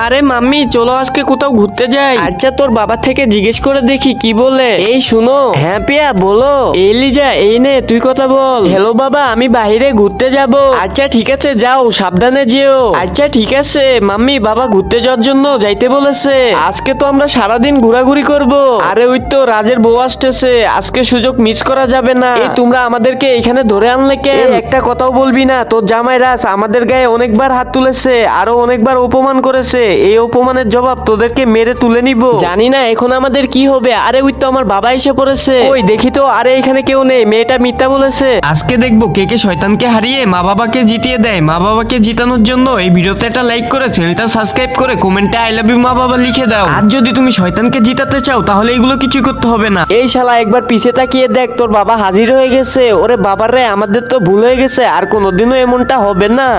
আরে মাম্মি চলো আজকে কোথাও ঘুরতে যাই। আচ্ছা তোর বাবা থেকে জিজ্ঞেস করে দেখি কি বলে। এই শুনো। হ্যাঁ পিয়া বলো। এই লিজা এই নে তুই কথা বল। হ্যালো বাবা আমি বাইরে ঘুরতে যাব। আচ্ছা ঠিক আছে যাও সাবধানে যেও। আচ্ছা ঠিক আছে মাম্মি বাবা ঘুরতে যাওয়ার জন্য যাইতে বলেছে। আজকে তো আমরা সারাদিন ঘোরাঘুরি করব। আরে ওই তো রাজের বউ আসতেছে, আজকে সুযোগ মিস করা যাবে না। এই তোমরা আমাদেরকে এখানে ধরে আনলে কেন? একটা কথাও বলবি না। তোর জামাই রাজ আমাদের গায়ে অনেকবার হাত তুলেছে, আরো অনেকবার অপমান করেছে। এই অপমানের জবাব তোদেরকে মেরে তুলে নিব। জানি না এখন আমাদের কি হবে। আরে ওই তো আমার বাবা এসে পড়েছে। ওই দেখি তো। আরে এখানে কেউ নেই, মেয়েটা মিথ্যা বলেছে। আজকে দেখবো কে কে শয়তানকে হারিয়ে মা বাবাকে জিতিয়ে দেয়। মা বাবাকে জিতানোর জন্য এই ভিডিওতে একটা লাইক করে চ্যানেলটা সাবস্ক্রাইব করে কমেন্টে আই লাভ ইউ মা বাবা লিখে দাও। আর যদি তুমি শয়তানকে জিতাতে চাও তাহলে এগুলো কিছু করতে হবে না। এই শালা একবার পিছে তাকিয়ে দেখ, তোর বাবা হাজির হয়ে গেছে। ওরে বাবার রে আমাদের তো ভুল হয়ে গেছে, আর কোনোদিনও এমনটা হবে না।